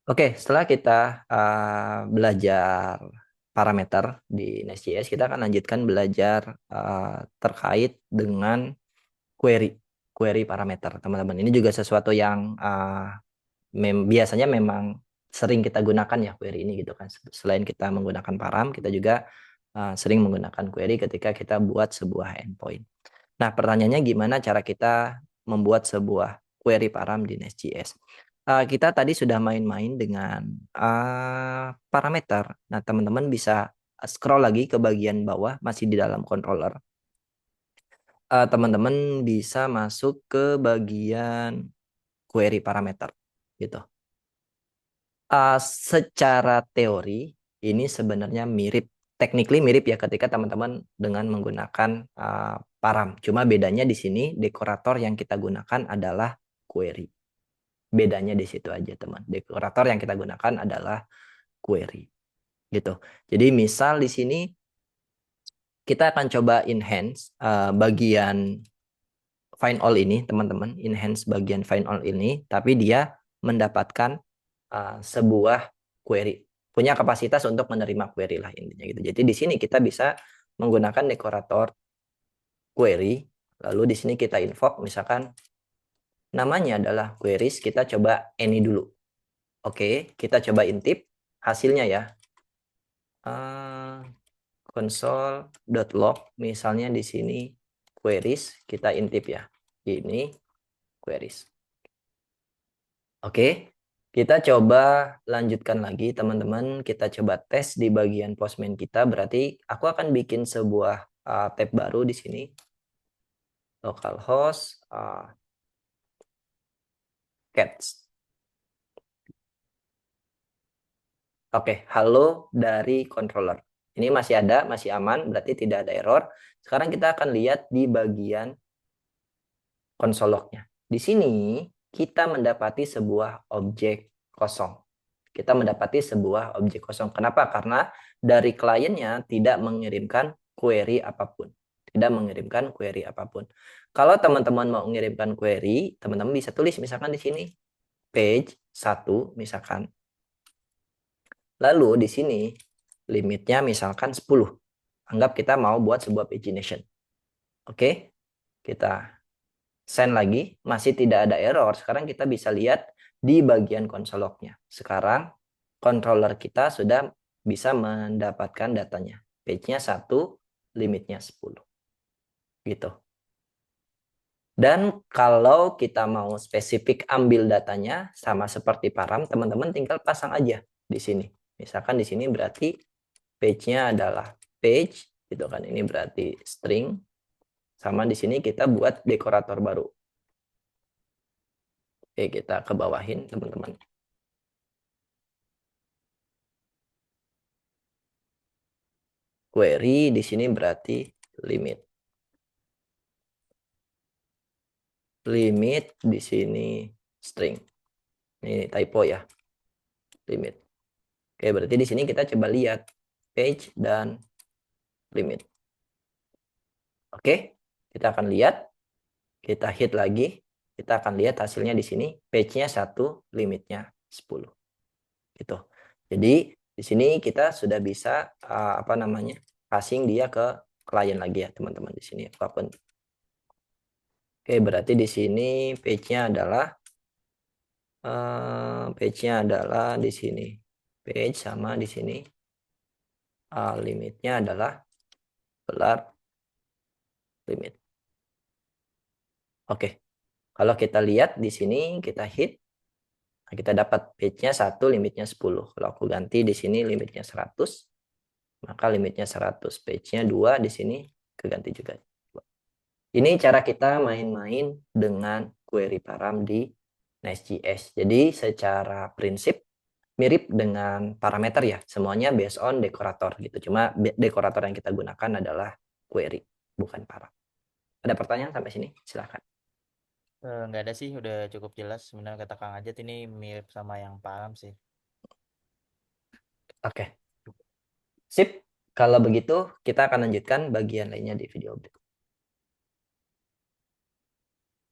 Oke, setelah kita belajar parameter di Nest.js, kita akan lanjutkan belajar terkait dengan query parameter, teman-teman. Ini juga sesuatu yang biasanya memang sering kita gunakan ya query ini gitu kan. Selain kita menggunakan param, kita juga sering menggunakan query ketika kita buat sebuah endpoint. Nah, pertanyaannya gimana cara kita membuat sebuah query param di Nest.js? Kita tadi sudah main-main dengan parameter. Nah, teman-teman bisa scroll lagi ke bagian bawah, masih di dalam controller. Teman-teman bisa masuk ke bagian query parameter, gitu. Secara teori, ini sebenarnya mirip, technically mirip ya ketika teman-teman dengan menggunakan param. Cuma bedanya di sini, dekorator yang kita gunakan adalah query. Bedanya di situ aja, teman. Dekorator yang kita gunakan adalah query. Gitu. Jadi misal di sini kita akan coba enhance bagian find all ini, teman-teman. Enhance bagian find all ini, tapi dia mendapatkan sebuah query. Punya kapasitas untuk menerima query lah intinya gitu. Jadi di sini kita bisa menggunakan dekorator query. Lalu di sini kita invoke, misalkan namanya adalah queries, kita coba any dulu. Oke, kita coba intip hasilnya ya. Console.log misalnya di sini queries, kita intip ya. Ini queries. Oke, kita coba lanjutkan lagi teman-teman. Kita coba tes di bagian postman kita. Berarti aku akan bikin sebuah tab baru di sini. Localhost cats. Oke, halo dari controller. Ini masih ada, masih aman, berarti tidak ada error. Sekarang kita akan lihat di bagian console log-nya. Di sini kita mendapati sebuah objek kosong. Kita mendapati sebuah objek kosong. Kenapa? Karena dari kliennya tidak mengirimkan query apapun. Tidak mengirimkan query apapun. Kalau teman-teman mau mengirimkan query, teman-teman bisa tulis misalkan di sini page 1 misalkan. Lalu di sini limitnya misalkan 10. Anggap kita mau buat sebuah pagination. Oke, kita send lagi, masih tidak ada error. Sekarang kita bisa lihat di bagian console log-nya. Sekarang controller kita sudah bisa mendapatkan datanya. Page-nya 1, limitnya 10. Gitu. Dan kalau kita mau spesifik ambil datanya sama seperti param, teman-teman tinggal pasang aja di sini. Misalkan di sini berarti page-nya adalah page, gitu kan. Ini berarti string. Sama di sini kita buat dekorator baru. Oke, kita ke bawahin teman-teman. Query di sini berarti limit. Limit di sini string. Ini typo ya. Limit. Oke, berarti di sini kita coba lihat page dan limit. Oke, kita akan lihat. Kita hit lagi. Kita akan lihat hasilnya di sini. Page-nya 1, limitnya 10. Gitu. Jadi di sini kita sudah bisa passing dia ke klien lagi ya, teman-teman di sini apapun. Oke, berarti di sini page-nya adalah di sini. Page sama di sini limitnya adalah gelar limit. Oke. Kalau kita lihat di sini kita hit, kita dapat page-nya 1, limitnya 10. Kalau aku ganti di sini limitnya 100, maka limitnya 100. Page-nya 2 di sini keganti juga. Ini cara kita main-main dengan query param di Nest.js. Jadi secara prinsip mirip dengan parameter ya. Semuanya based on dekorator gitu. Cuma dekorator yang kita gunakan adalah query, bukan param. Ada pertanyaan sampai sini? Silahkan. Nggak ada sih, udah cukup jelas. Sebenarnya kata Kang Ajat ini mirip sama yang paham sih. Oke. Sip. Kalau begitu, kita akan lanjutkan bagian lainnya di video berikutnya.